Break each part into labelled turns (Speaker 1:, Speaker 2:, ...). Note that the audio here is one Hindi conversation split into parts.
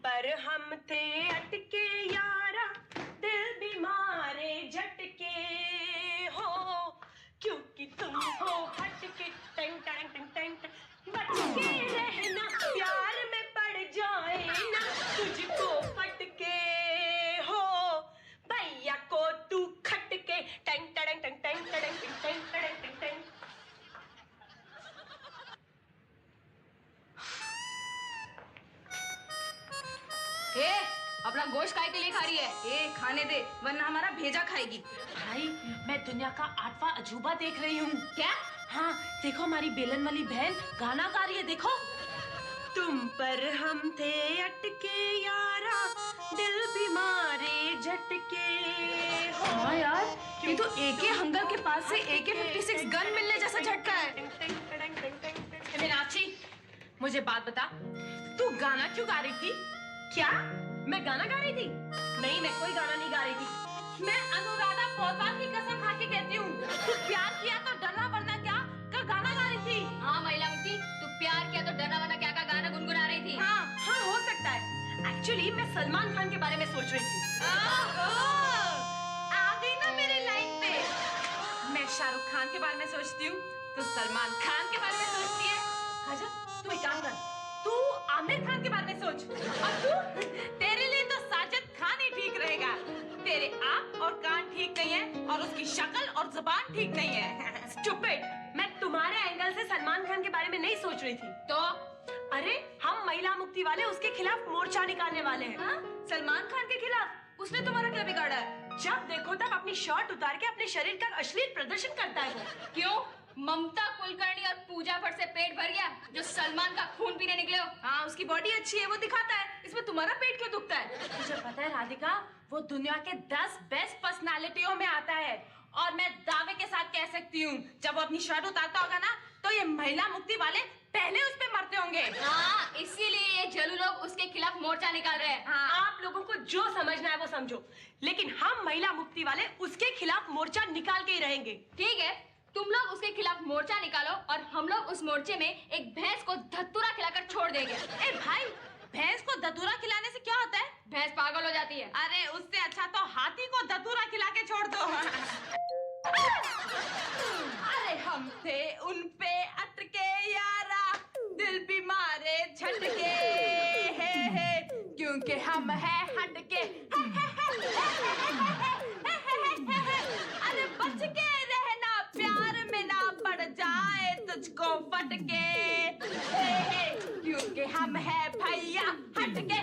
Speaker 1: पर हम थे अटके यारा, दिल बीमारे झटके हो, क्योंकि तुम हो हटके। टेंग टेंग टेंग टेंग, बच के रहना, प्यार में पड़ जाए ना तुझको फटके हो, भैया को तू खटके। टेंग टेंग टेंग टेंग टेंग टेंग टेंग टेंग।
Speaker 2: ए, अपना गोश्त काय के लिए खा रही है? ए, खाने दे वरना हमारा भेजा खाएगी।
Speaker 1: भाई मैं दुनिया का 8वां अजूबा देख रही हूँ।
Speaker 2: क्या?
Speaker 1: हाँ देखो, हमारी बेलन वाली बहन गाना गा रही है, देखो। तुम पर हम थे अटके यारा, दिल बीमारे झटके हो।
Speaker 2: हाँ यार, ये तो एके हंगर के पास से AK-56 गन मिलने जैसा झटका है।
Speaker 1: मीनाक्षी, मुझे बात बता, तू गाना क्यों गा रही थी? क्या मैं गाना गा रही थी? नहीं, मैं कोई गाना नहीं गा रही थी। मैं अनुराधा पौडवाल की कसम खा के कहती हूँ, तू प्यार किया तो डरना वरना क्या का गाना गा रही थी।
Speaker 2: हाँ महिला मुक्ति, तू प्यार किया तो डरना वरना क्या का गाना गुनगुना रही थी।
Speaker 1: हाँ हाँ, हो सकता है। एक्चुअली मैं सलमान खान के बारे में सोच रही थी। आ गई ना मेरे लाइन पे। मैं शाहरुख खान के बारे में सोचती हूँ, तो सलमान खान के बारे में सोचती है। काजल, तू एक काम कर, तू आमिर खान के बारे में सोच, और तू, तेरे लिए तो साजिद खान ही ठीक रहेगा। तेरे आँख और कान ठीक नहीं है, और उसकी शक्ल और जुबान ठीक नहीं है। स्टूपिड, मैं तुम्हारे एंगल से सलमान खान के बारे में नहीं सोच रही थी। तो अरे, हम महिला मुक्ति वाले उसके खिलाफ मोर्चा निकालने वाले हैं।
Speaker 2: हाँ? सलमान खान के खिलाफ? उसने तुम्हारा क्या बिगाड़ा है?
Speaker 1: जब देखो तब अपनी शर्ट उतार के अपने शरीर का अश्लील प्रदर्शन करता है वो।
Speaker 2: क्यों? ममता कुलकर्णी और पूजा भट्ट से पेट भर गया जो सलमान का खून पीने निकले हो? हाँ, उसकी बॉडी अच्छी है, वो दिखाता है। इसमें तुम्हारा पेट क्यों दुखता है?
Speaker 1: मुझे पता है राधिका, वो दुनिया के 10 बेस्ट पर्सनालिटियों में आता है, और मैं दावे के साथ कह सकती हूँ, जब वो अपनी शर्ट उतारता होगा ना, तो ये महिला मुक्ति वाले पहले उस पे मरते होंगे।
Speaker 2: हाँ, इसीलिए ये जलू लोग उसके खिलाफ मोर्चा निकाल रहे हैं।
Speaker 1: हाँ। आप लोगों को जो समझना है वो समझो, लेकिन हम महिला मुक्ति वाले उसके खिलाफ मोर्चा निकाल के ही रहेंगे।
Speaker 2: ठीक है, तुम लोग उसके खिलाफ मोर्चा निकालो और हम लोग उस मोर्चे में एक भैंस को धतूरा खिलाकर छोड़ देंगे।
Speaker 1: ए भाई, भैंस को धतूरा खिलाने से क्या होता है?
Speaker 2: भैंस पागल हो जाती है।
Speaker 1: अरे उससे अच्छा तो हाथी को धतूरा खिला के छोड़ दो। अरे हम थे उन पे अटके यारा, दिल भी मारे झटके है, क्योंकि हम है हटके। अरे बच के रहना, प्यार में ना पड़ जाए तुझको फटके, क्योंकि हम है भैया हटके।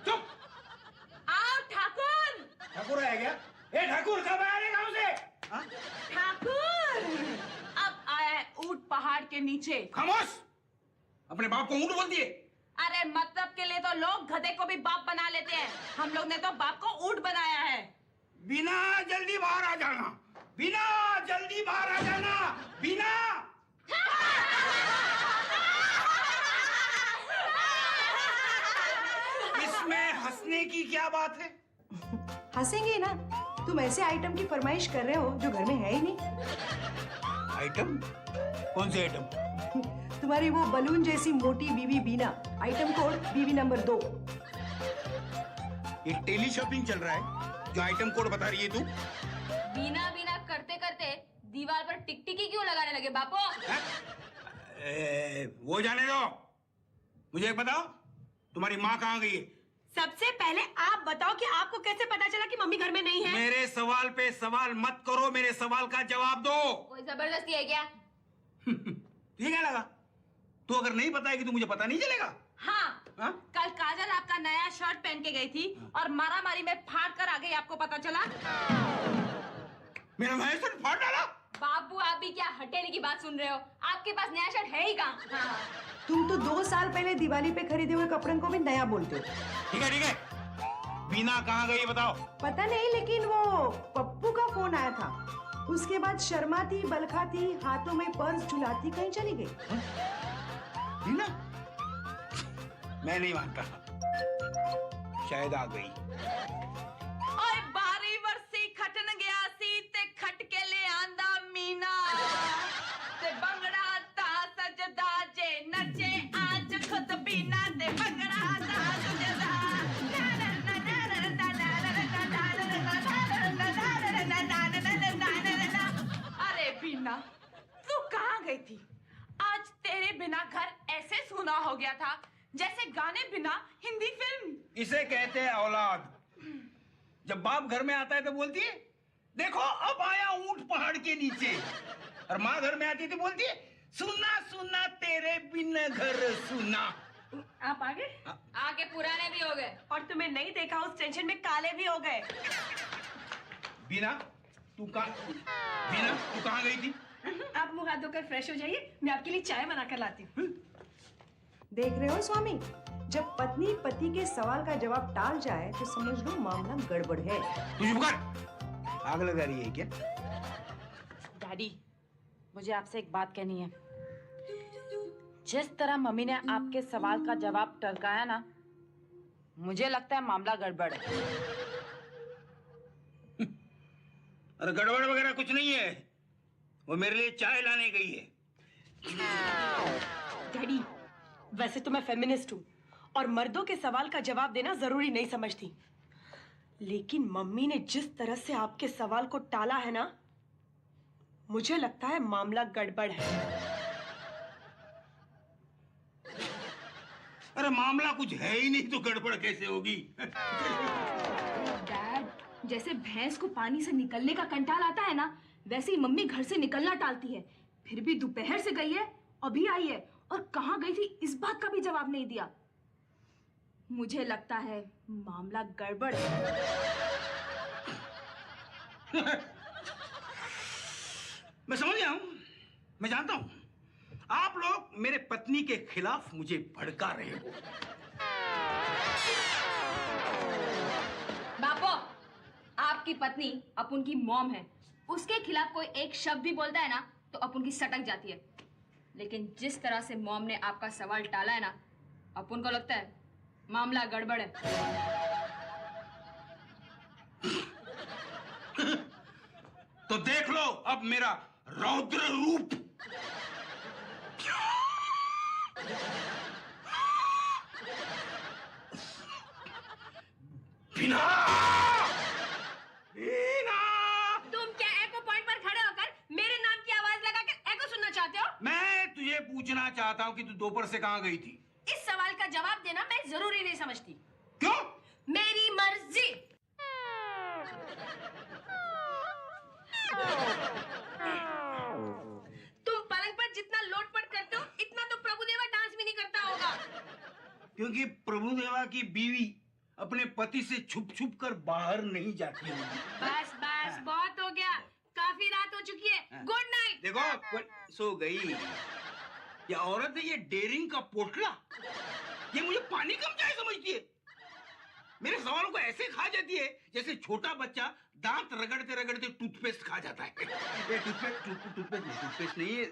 Speaker 3: चुप!
Speaker 1: आओ ठाकुर।
Speaker 3: ठाकुर है क्या? ए ठाकुर, कब आया रे गाँव से? हाँ?
Speaker 1: ठाकुर अब आया है ऊंट पहाड़ के नीचे।
Speaker 3: खामोश! अपने बाप को ऊँट बोल दिए?
Speaker 1: अरे मतलब के लिए तो लोग गधे को भी बाप बना लेते हैं, हम लोग ने तो बाप को ऊंट बनाया है।
Speaker 3: बिना जल्दी बाहर आ जाना, बिना जल्दी बाहर आ जाना, बिना। इसमें हंसने की क्या बात है?
Speaker 4: हंसेंगे ना, तुम ऐसे आइटम की फरमाइश कर रहे हो जो घर में है ही नहीं।
Speaker 3: आइटम? कौन से आइटम?
Speaker 4: तुम्हारी वो बलून जैसी मोटी बीवी बीना, आइटम कोड बीवी नंबर 2।
Speaker 3: ये टेली शॉपिंग चल रहा है जो आइटम कोड बता रही है तू?
Speaker 2: बिना बिना करते करते दीवार पर टिकटिकी क्यों लगाने लगे बापू?
Speaker 3: वो जाने दो, मुझे एक बताओ, तुम्हारी माँ कहाँ गई है?
Speaker 1: सबसे पहले आप बताओ कि आपको कैसे पता चला कि मम्मी घर में नहीं है?
Speaker 3: मेरे सवाल पे सवाल मत करो, मेरे सवाल का जवाब दो।
Speaker 2: कोई जबरदस्ती है क्या?
Speaker 3: ये क्या लगा? तू अगर नहीं बताएगी तो मुझे पता नहीं चलेगा।
Speaker 1: हाँ,
Speaker 3: हाँ?
Speaker 1: कल काजल आपका नया शर्ट पहन के गई थी और मारामारी में फाड़ कर आ गई, आपको पता चला?
Speaker 3: मेरा नया शर्ट फाड़ डाला?
Speaker 2: बाबू, आप भी क्या हटेली की बात सुन रहे हो? आपके पास नया शर्ट है ही कहाँ? हाँ।
Speaker 4: तुम तो 2 साल पहले दिवाली पे खरीदे हुए कपड़ों को भी नया बोलते हो।
Speaker 3: ठीक है ठीक है, बीना कहाँ गई बताओ।
Speaker 4: पता नहीं, लेकिन वो पप्पू का फोन आया था, उसके बाद शर्माती बलखाती हाथों में पर्स झुलाती कहीं चली गई।
Speaker 3: बीना? मैं नहीं मानता, शायद आ गई।
Speaker 1: ओए बारी वर्षी खटन गया सी ते खट के ले आंदा मीना, ते बंगड़ा ता सजदा जे नचे बिना घर ऐसे सूना हो गया था जैसे गाने बिना हिंदी फिल्म।
Speaker 3: इसे कहते हैं औलाद। जब बाप घर में आता है तो बोलती है देखो अब आया ऊंट पहाड़ के नीचे, और माँ घर में आती तो बोलती है सुना सुना तेरे बिन घर सुना।
Speaker 4: आप आ गए?
Speaker 2: आगे पुराने भी हो गए
Speaker 4: और तुम्हें नहीं देखा उस टेंशन में काले भी हो गए।
Speaker 3: बीना तू कहाँ गई थी?
Speaker 4: आप मुंह हाथ धोकर फ्रेश हो जाइए, मैं आपके लिए चाय बना कर लाती हूँ। देख रहे हो स्वामी, जब पत्नी पति के सवाल का जवाब टाल जाए तो समझ लो मामला गड़बड़ है।
Speaker 3: तू चुप कर, आग लगा रही है क्या?
Speaker 1: डैडी, मुझे आपसे एक बात कहनी है। जिस तरह मम्मी ने आपके सवाल का जवाब टरकाया ना, मुझे लगता है मामला गड़बड़ है।
Speaker 3: अरे गड़बड़ वगैरह कुछ नहीं है, वो मेरे लिए चाय लाने गई है।
Speaker 4: डैडी, वैसे तो मैं फेमिनिस्ट हूँ और मर्दों के सवाल का जवाब देना जरूरी नहीं समझती, लेकिन मम्मी ने जिस तरह से आपके सवाल को टाला है ना, मुझे लगता है मामला गड़बड़ है।
Speaker 3: अरे मामला कुछ है ही नहीं तो गड़बड़ कैसे होगी?
Speaker 2: डैड, जैसे भैंस को पानी से निकलने का कंटाल आता है ना, वैसे ही मम्मी घर से निकलना टालती है। फिर भी दोपहर से गई है, अभी आई है, और कहाँ गई थी इस बात का भी जवाब नहीं दिया। मुझे लगता है मामला गड़बड़ है।
Speaker 3: मैं समझ गया हूं, मैं जानता हूं आप लोग मेरे पत्नी के खिलाफ मुझे भड़का रहे हो।
Speaker 2: बापो, आपकी पत्नी अपुन की मॉम है, उसके खिलाफ कोई एक शब्द भी बोलता है ना तो अपुन की सटक जाती है। लेकिन जिस तरह से मॉम ने आपका सवाल टाला है ना, अपुन को लगता है मामला गड़बड़ है।
Speaker 3: तो देख लो अब मेरा रौद्र रूप। बिना
Speaker 2: तुम क्या एको पॉइंट पर खड़े होकर मेरे नाम की आवाज लगाकर एको सुनना चाहते हो?
Speaker 3: मैं तुझे पूछना चाहता हूं कि तू दोपहर से कहां गई थी?
Speaker 2: इस सवाल का जवाब देना मैं जरूरी नहीं समझती।
Speaker 3: क्यों?
Speaker 2: मेरी मर्जी। तुम पलंग पर जितना लोटपट करते हो, इतना तो प्रभुदेवा डांस भी नहीं करता होगा।
Speaker 3: क्योंकि प्रभुदेवा की बीवी अपने पति से छुप छुप कर बाहर नहीं जाती होगी।
Speaker 2: बस बस, बहुत हो गया, काफी रात हो चुकी है। Good night.
Speaker 3: देखो सो गई। ये औरत है, ये डेयरिंग का पोटला, ये मुझे पानी कम चाय समझती है। मेरे सवालों को ऐसे खा जाती है जैसे छोटा बच्चा दांत रगड़ते रगड़ते टूथपेस्ट खा जाता है। ये टूथपेस्ट नहीं है।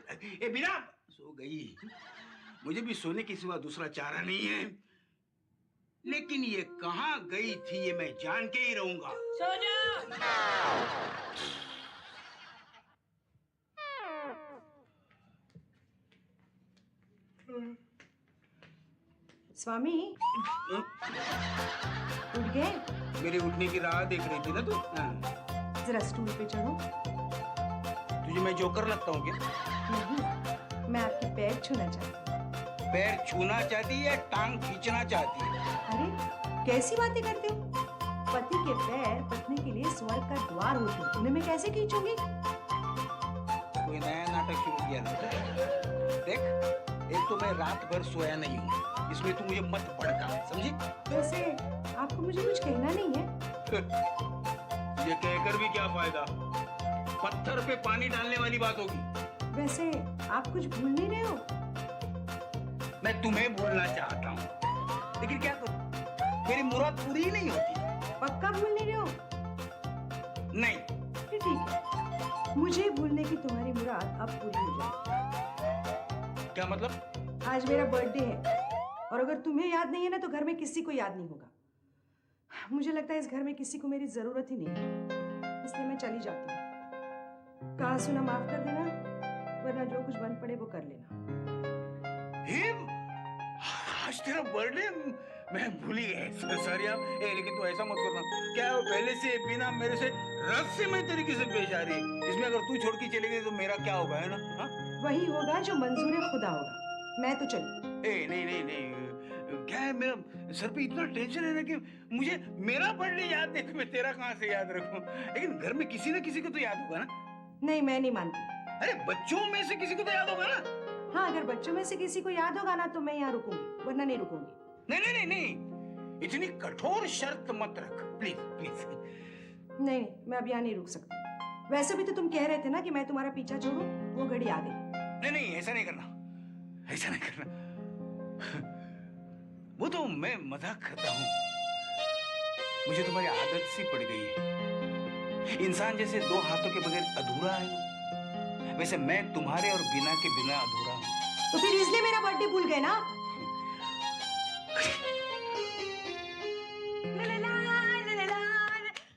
Speaker 3: ये बिना सो गई। मुझे भी सोने के सिवा दूसरा चारा नहीं है, लेकिन ये कहाँ गई थी ये मैं जान के ही रहूंगा।
Speaker 4: सो जाओ। स्वामी, उठ गए?
Speaker 3: मेरे उठने की राह देख रही थी ना तू?
Speaker 4: जरा स्टूल पे चढ़ो।
Speaker 3: तुझे मैं जोकर लगता हूँ क्या?
Speaker 4: नहीं, मैं आपके पैर छूना चाहती हूँ।
Speaker 3: पैर छूना चाहती है या टांग खींचना चाहती है?
Speaker 4: अरे कैसी बातें करते हो? पति के पैर पत्नी के लिए स्वर्ग का द्वार होते हैं, उन्हें मैं कैसे खींचूंगी?
Speaker 3: कोई नया नाटक शुरू किया लगता है। देख, एक तो मैं रात भर सोया नहीं हूँ, इसमें तू मुझे मत भड़का, समझी?
Speaker 4: वैसे आपको मुझे कुछ कहना नहीं है।
Speaker 3: ये कहकर भी क्या फायदा? पत्थर पे पानी डालने वाली बात होगी।
Speaker 4: वैसे आप कुछ भूल नहीं रहे हो?
Speaker 3: मैं तुम्हें भूलना चाहता हूँ, लेकिन क्या करूँ? मेरी मुराद पूरी ही नहीं होती।
Speaker 4: पक्का भूल नहीं रहे हो?
Speaker 3: नहीं।
Speaker 4: फिर ठीक है, मुझे भूलने की तुम्हारी मुराद अब पूरी हो जाएगी।
Speaker 3: क्या मतलब?
Speaker 4: आज मेरा बर्थडे है और अगर तुम्हें याद नहीं है ना तो घर में किसी को याद नहीं होगा। मुझे लगता है इस घर में किसी को मेरी जरूरत ही नहीं है, इसलिए मैं चली जाती हूँ। कहा सुना माफ कर देना, वरना जो कुछ बन पड़े वो कर लेना।
Speaker 3: हिम, आज तेरा बर्थडे, मैं भूल ही गया। सॉरी आप। लेकिन तू ऐसा मत करना। क्या वो पहले से बिना मेरे से रहस्यमय तरीके से पेश आ रही है? इसमें अगर तू छोड़ के चली गई तो मेरा क्या होगा, है ना? हाँ?
Speaker 4: वही होगा जो मंजूर खुदा होगा। मैं तो चली।
Speaker 3: ए नहीं नहीं नहीं, क्या है, मेरा सर पे इतना टेंशन है ना कि मुझे मेरा बर्थडे याद नहीं तो मैं तेरा कहाँ से याद रखूं। लेकिन घर में किसी न किसी को तो याद होगा ना।
Speaker 4: नहीं, मैं नहीं मानती।
Speaker 3: अरे बच्चों में से किसी को तो याद होगा ना।
Speaker 4: हाँ, अगर बच्चों में से किसी को याद होगा ना तो मैं यहाँ रुकूंगी, वरना नहीं रुकूंगी।
Speaker 3: नहीं नहीं नहीं नहीं, इतनी कठोर शर्त मत रख प्लीज प्लीज।
Speaker 4: नहीं, मैं अब यहाँ नहीं रुक सकती। वैसे भी तो तुम कह रहे थे ना कि मैं तुम्हारा पीछा छोड़ूं, वो घड़ी आ गई।
Speaker 3: नहीं नहीं, ऐसा नहीं करना, ऐसा नहीं करना। वो तो मैं मजाक करता हूँ, मुझे तुम्हारी आदत सी पड़ गई है। इंसान जैसे दो हाथों के बगैर अधूरा है, वैसे मैं तुम्हारे और बिना के बिना अधूरा हूँ।
Speaker 4: तो फिर इसलिए मेरा बर्थडे भूल गए ना?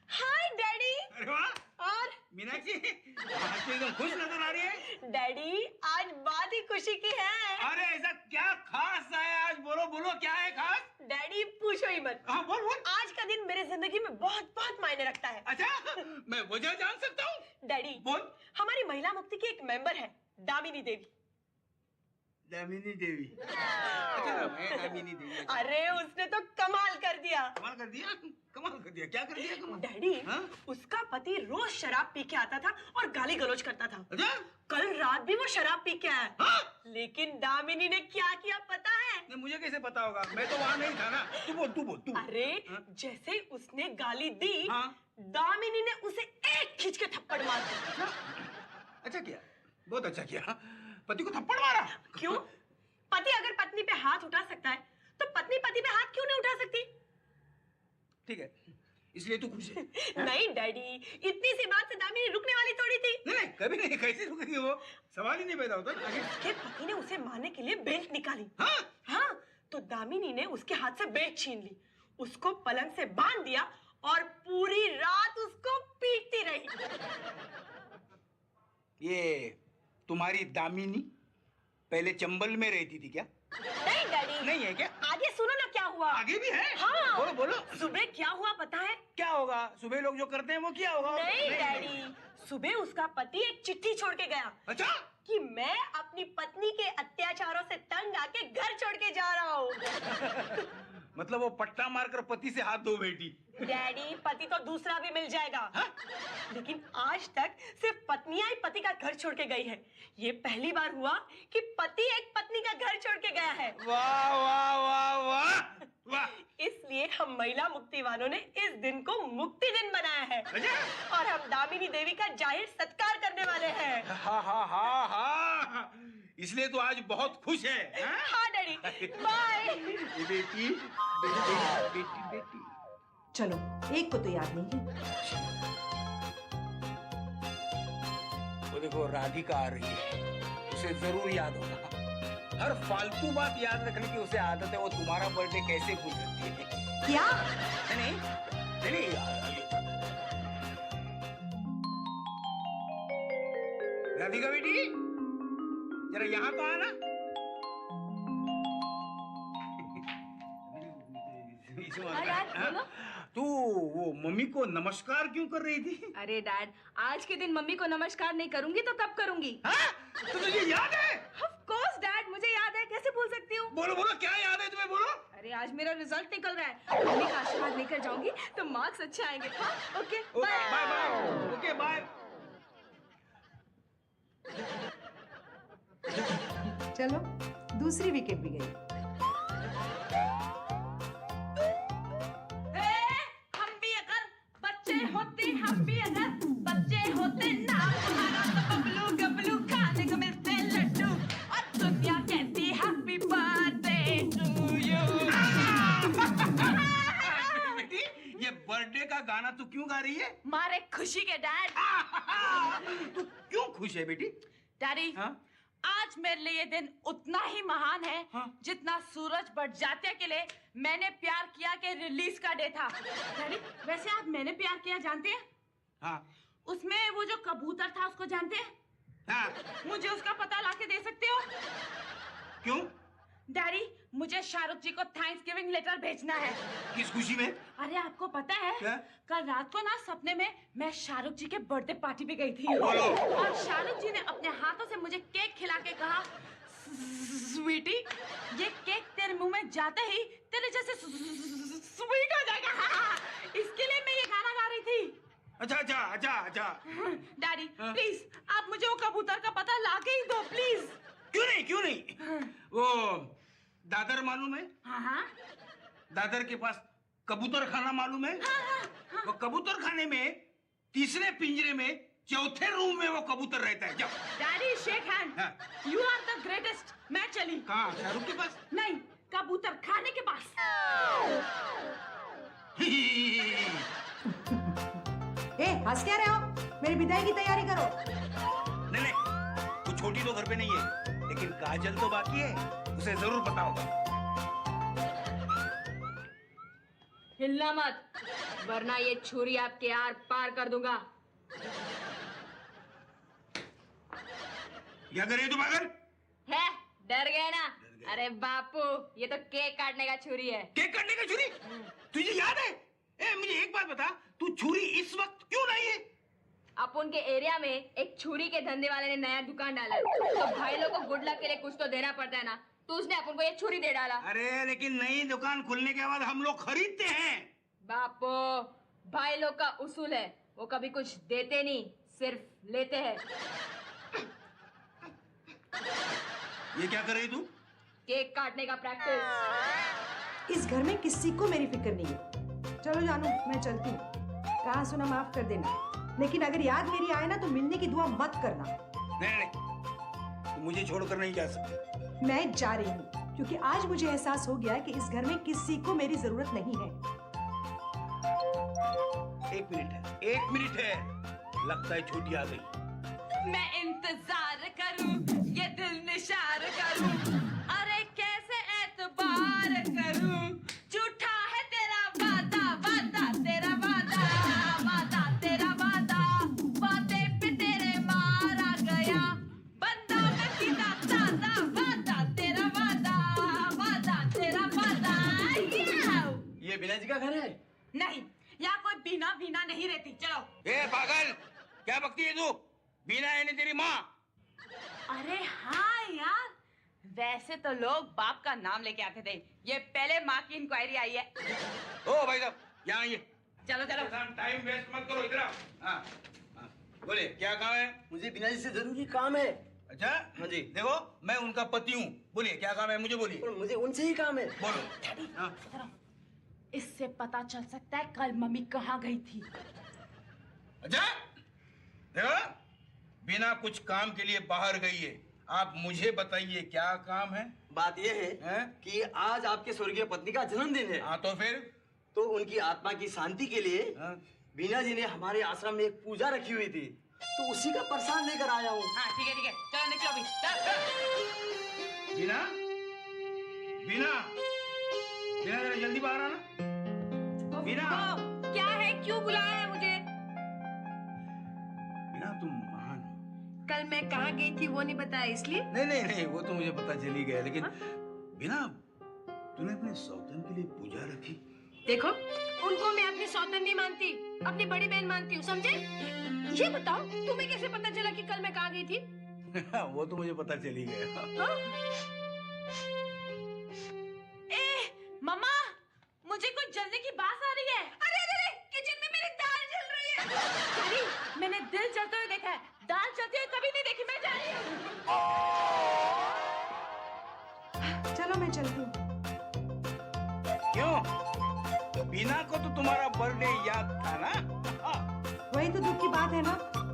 Speaker 1: हाय डैडी।
Speaker 3: अरे वाह
Speaker 1: और
Speaker 3: मीनाक्षी, आज तो एकदम खुश नजर आ रही है।
Speaker 1: डैडी आज बात ही खुशी की है।
Speaker 3: अरे ऐसा क्या खास है आज, बोलो बोलो क्या है खास।
Speaker 1: डैडी पूछो ही मत।
Speaker 3: हाँ बोल बोल।
Speaker 1: आज का दिन मेरे जिंदगी में बहुत बहुत मायने रखता है।
Speaker 3: अच्छा, मैं वजह जान सकता हूँ?
Speaker 1: डैडी
Speaker 3: बोल।
Speaker 1: हमारी महिला मुक्ति की एक मेंबर है दामिनी देवी।
Speaker 3: दामिनी देवी। अच्छा, मैं दामिनी देवी।
Speaker 1: अरे उसने तो कमाल कर दिया।
Speaker 3: कमाल कर दिया, कमाल कर दिया। क्या कर दिया कमाल?
Speaker 1: डैडी
Speaker 3: हाँ?
Speaker 1: उसका पति रोज शराब पी के आता था और गाली गलौज करता था।
Speaker 3: अच्छा?
Speaker 1: कल रात भी वो शराब पी के आया।
Speaker 3: हाँ?
Speaker 1: लेकिन दामिनी ने क्या किया पता है?
Speaker 3: नहीं, मुझे कैसे पता होगा, मैं तो वहाँ नहीं था ना। तू बोल तू बोल तू।
Speaker 1: अरे
Speaker 3: हाँ?
Speaker 1: जैसे उसने गाली दी,
Speaker 3: हाँ?
Speaker 1: दामिनी ने उसे एक खींच के थप्पड़ मार दिया।
Speaker 3: अच्छा किया, बहुत अच्छा किया। पति को थप्पड़ मारा?
Speaker 1: क्यों? पति अगर पत्नी पे हाथ उठा सकता है तो पत्नी पति पे हाथ क्यों नहीं उठा सकती?
Speaker 3: ठीक है, इसलिए तू खुश है?
Speaker 1: नहीं डैडी, इतनी सी बात से दामिनी रुकने वाली थोड़ी थी।
Speaker 3: नहीं नहीं, कभी नहीं, कैसे रुकेगी वो, सवाल ही नहीं पैदा होता।
Speaker 1: उसके पति ने उसे मारने के लिए बेल्ट निकाली।
Speaker 3: हाँ?
Speaker 1: हाँ, तो दामिनी ने उसके हाथ से बेल्ट छीन ली, उसको पलंग से बांध दिया और पूरी रात उसको पीटती रही।
Speaker 3: ये तुम्हारी दामिनी पहले चंबल में रहती थी क्या?
Speaker 1: नहीं डैडी।
Speaker 3: नहीं है क्या?
Speaker 1: आगे सुनो ना क्या हुआ।
Speaker 3: आगे भी है?
Speaker 1: हाँ।
Speaker 3: बोलो बोलो।
Speaker 1: सुबह क्या हुआ पता है?
Speaker 3: क्या होगा? सुबह लोग जो करते हैं वो क्या होगा?
Speaker 1: नहीं डैडी, सुबह उसका पति एक चिट्ठी छोड़ के गया।
Speaker 3: अच्छा?
Speaker 1: कि मैं अपनी पत्नी के अत्याचारों से तंग आके घर छोड़ के जा रहा हूँ।
Speaker 3: मतलब वो पट्टा मारकर पति से हाथ धो बैठी।
Speaker 1: डैडी पति तो दूसरा भी मिल जाएगा।
Speaker 3: हाँ?
Speaker 1: लेकिन आज तक सिर्फ पत्नियां ही पति का घर छोड़ के गई है। ये पहली बार हुआ कि पति एक पत्नी का घर छोड़ के गया है।
Speaker 3: वाह वाह वाह वाह वाह।
Speaker 1: इसलिए हम महिला मुक्ति वालों ने इस दिन को मुक्ति दिन बनाया है।
Speaker 3: अच्छा?
Speaker 1: और हम दामिनी देवी का जाहिर सत्कार करने वाले हैं।
Speaker 3: हाँ हाँ हाँ हाँ, इसलिए तो आज बहुत खुश है। हाँ?
Speaker 1: हाँ डैडी, बाय।
Speaker 3: बेटी बेटी बेटी बेटी।
Speaker 4: चलो, एक को तो याद नहीं है।
Speaker 3: वो देखो राधिका आ रही है, उसे जरूर याद होगा। हर फालतू बात याद रखने की उसे आदत है। वो तुम्हारा बर्थडे कैसे भूल सकती है?
Speaker 4: क्या?
Speaker 3: नहीं नहीं नहीं, राधिका बेटी जरा यहाँ तो आना।
Speaker 2: बोलो।
Speaker 3: तू वो मम्मी को नमस्कार क्यों कर रही थी?
Speaker 2: अरे डैड, आज के दिन मम्मी को नमस्कार नहीं करूंगी तो कब करूंगी?
Speaker 3: हाँ? तो तुझे याद है?
Speaker 2: ऑफ कोर्स डैड, मुझे याद है, कैसे भूल सकती हूँ?
Speaker 3: बोलो बोलो, क्या याद है तुम्हें, बोलो।
Speaker 2: अरे आज मेरा रिजल्ट निकल रहा है, मम्मी का आशीर्वाद लेकर जाऊंगी तो मार्क्स अच्छे आएंगे। हाँ? Okay
Speaker 3: bye bye. Okay bye.
Speaker 4: चलो, दूसरी विकेट भी गई।
Speaker 1: हम भी अगर बच्चे होते ना तुम्हारा तो बबलू गबलू खाने को मिलते लड्डू और दुनिया कहती हैप्पी बर्थडे टू यू।
Speaker 3: बेटी, ये बर्थडे का गाना तू क्यों गा रही है?
Speaker 1: मारे खुशी के डैड।
Speaker 3: तू क्यों खुश है बेटी?
Speaker 1: डैडी,
Speaker 3: हाँ?
Speaker 1: आज मेरे लिए ये दिन उतना ही महान है
Speaker 3: हाँ?
Speaker 1: जितना सूरज बढ़ जाते के लिए मैंने प्यार किया के रिलीज का डे था। डैडी, वैसे आप मैंने प्यार किया जानते हैं?
Speaker 3: हाँ?
Speaker 1: उसमें वो जो कबूतर था उसको जानते हैं?
Speaker 3: हाँ?
Speaker 1: मुझे उसका पता लाके दे सकते हो?
Speaker 3: क्यों?
Speaker 1: डैडी, मुझे शाहरुख जी को थैंक्सगिविंग लेटर भेजना है।
Speaker 3: किस खुशी में?
Speaker 1: अरे आपको पता है
Speaker 3: क्या?
Speaker 1: कल रात को ना सपने में मैं शाहरुख जी के बर्थडे पार्टी पे गई थी
Speaker 3: बोलो।
Speaker 1: और शाहरुख जी ने अपने हाथों से मुझे केक खिला के कहा स्वीटी, ये केक तेरे मुंह में जाते ही तेरे जैसे स्वीट हो जाएगा। इसके लिए मैं ये गाना गा रही थी।
Speaker 3: अच्छा।
Speaker 1: डैडी प्लीज आप मुझे वो कबूतर का पता ला के ही दो प्लीज।
Speaker 3: क्यों नहीं? वो दादर मालूम है?
Speaker 1: हाँ।
Speaker 3: दादर के पास कबूतर खाना मालूम है?
Speaker 1: हाँ।
Speaker 3: वो कबूतर खाने में तीसरे पिंजरे में चौथे रूम में वो कबूतर रहता है। जाओ।
Speaker 1: Daddy shake hand.
Speaker 3: हाँ।
Speaker 1: You are the greatest. मैं चली।
Speaker 3: कहाँ? शाहरुख के पास?
Speaker 1: नहीं, कबूतर खाने के पास।
Speaker 4: हंस क्या रहे हो? मेरी विदाई की तैयारी करो।
Speaker 3: नहीं, वो छोटी तो घर पे नहीं है, लेकिन काजल तो बाकी है, उसे जरूर पता होगा।
Speaker 2: हिलना मत, वरना ये छुरी आपके आर पार कर दूंगा।
Speaker 3: क्या कर रही है तू पागल?
Speaker 2: है, डर गए ना? अरे बापू, ये तो केक काटने का छुरी है।
Speaker 3: केक काटने का छुरी? तुझे याद है? मुझे एक बात बता, तू छुरी इस वक्त क्यों लाई है?
Speaker 2: अपन के एरिया में एक छुरी के धंधे वाले ने नया दुकान डाला है, तो भाई लोग को गुड लक के लिए कुछ तो देना पड़ता है ना, तो उसने अपन को ये छुरी दे डाला।
Speaker 3: अरे लेकिन नई दुकान खुलने के बाद हम लोग खरीदते हैं।
Speaker 2: बापू, भाई लोग का उसूल है, वो कभी कुछ देते नहीं, सिर्फ लेते हैं।
Speaker 3: ये क्या कर रही तू?
Speaker 2: केक काटने का प्रैक्टिस।
Speaker 4: इस घर में किसी को मेरी फिक्र नहीं है। चलो जानू, मैं चलती हूँ। कहा सुना माफ कर देना, लेकिन अगर याद मेरी आए ना तो मिलने की दुआ मत करना।
Speaker 3: नहीं, तू मुझे छोड़कर नहीं जा सकती।
Speaker 4: मैं जा रही हूँ, क्योंकि आज मुझे एहसास हो गया कि इस घर में किसी को मेरी जरूरत नहीं है।
Speaker 3: एक मिनट है, लगता है छोटी आ गई।
Speaker 1: मैं इंतजार करूं, ये दिल निशार करूं, अरे कैसे एतबार करूं, झूठा है तेरा वादा, वादा तेरा वादा, वादा तेरा वादा, वादे पे तेरे मारा गया, बंदा मैं सीधा सादा, वादा तेरा वादा, वादा तेरा वादा।
Speaker 5: ये बिना जी का घर है?
Speaker 1: नहीं, यहाँ कोई बीना बीना नहीं रहती। चलो।
Speaker 3: ए पागल, क्या बकती है तू? बीना है नहीं तेरी माँ?
Speaker 1: अरे हाँ यार, वैसे तो लोग बाप का नाम लेके आते थे, ये पहले माँ की इंक्वायरी आई है।
Speaker 3: ओ भाई साहब, यहाँ आइए।
Speaker 1: चलो।
Speaker 3: टाइम वेस्ट मत करो, इधर आओ। हाँ, बोले क्या काम है?
Speaker 5: मुझे बिना जी से जरूरी काम है।
Speaker 3: अच्छा?
Speaker 5: हाँ जी।
Speaker 3: देखो, मैं उनका पति हूँ। बोलिए क्या काम है, मुझे बोलिए।
Speaker 5: और मुझे उनसे ही काम है।
Speaker 3: बोलो। हाँ।
Speaker 1: इससे पता चल सकता है कल मम्मी कहाँ गई थी।
Speaker 3: अच्छा? देखो, बिना कुछ काम के लिए बाहर गई है। आप मुझे बताइए क्या काम है?
Speaker 5: बात यह है कि आज आपके स्वर्गीय पत्नी का जन्मदिन है।
Speaker 3: हाँ तो फिर?
Speaker 5: तो उनकी आत्मा की शांति के लिए बीना जी ने हमारे आश्रम में एक पूजा रखी हुई थी, तो उसी का प्रसाद लेकर आया हूँ।
Speaker 1: हाँ ठीक है, चलो निकलो अभी। चल।
Speaker 3: बिना जरा जल्दी बाहर आना। बिना,
Speaker 2: क्या है, क्यों बुलाया है मुझे?
Speaker 3: बिना तुम महान हो।
Speaker 2: कल मैं कहाँ गई थी वो नहीं बताया इसलिए?
Speaker 3: नहीं, वो तो मुझे पता चल ही गया, लेकिन बिना तूने अपने सौतन के लिए पूजा रखी।
Speaker 2: देखो, उनको मैं अपनी सौतन नहीं मानती, अपनी बड़ी बहन मानती हूँ, समझे? ये बताओ, तुम्हें कैसे पता चला कि कल मैं कहाँ गई थी?
Speaker 3: वो तो मुझे पता चल ही गया।
Speaker 1: मम्मा, मुझे कुछ जलने की बात आ रही है। अरे, किचन में मेरी दाल जल रही है। अरे, मैंने दिल जलते हुए देखा है, दाल जलते हुए कभी नहीं देखी। मैं जा रही हूँ।
Speaker 4: चलो मैं चलती हूँ।
Speaker 3: क्यों? बिना को तो तुम्हारा बर्थडे याद था ना?
Speaker 4: वही तो दुख की बात है ना,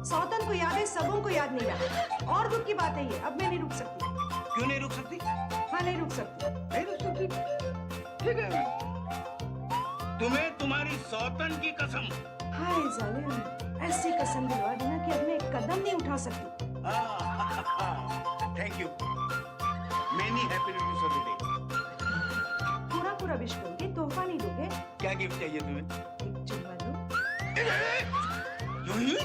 Speaker 4: सौतन को याद है, सबों को याद नहीं याद। और दुख की बात है ये, अब मैं नहीं रुक सकती।
Speaker 3: क्यों नहीं रुक सकती?
Speaker 4: हाँ, नहीं रुक सकती।
Speaker 3: नहीं रुक सकती? ठीक है, तुम्हें तुम्हारी सौतन की कसम।
Speaker 4: हाय जालिम, ऐसी कसम दिलवा देना कि अब मैं एक कदम नहीं उठा सकती।
Speaker 3: Thank you, many happy returns of the day.
Speaker 4: पूरा विश करोगे, तोहफा नहीं दोगे?
Speaker 3: क्या गिफ्ट चाहिए तुम्हें?
Speaker 4: एक चुम्मा दो।
Speaker 3: यूं ही?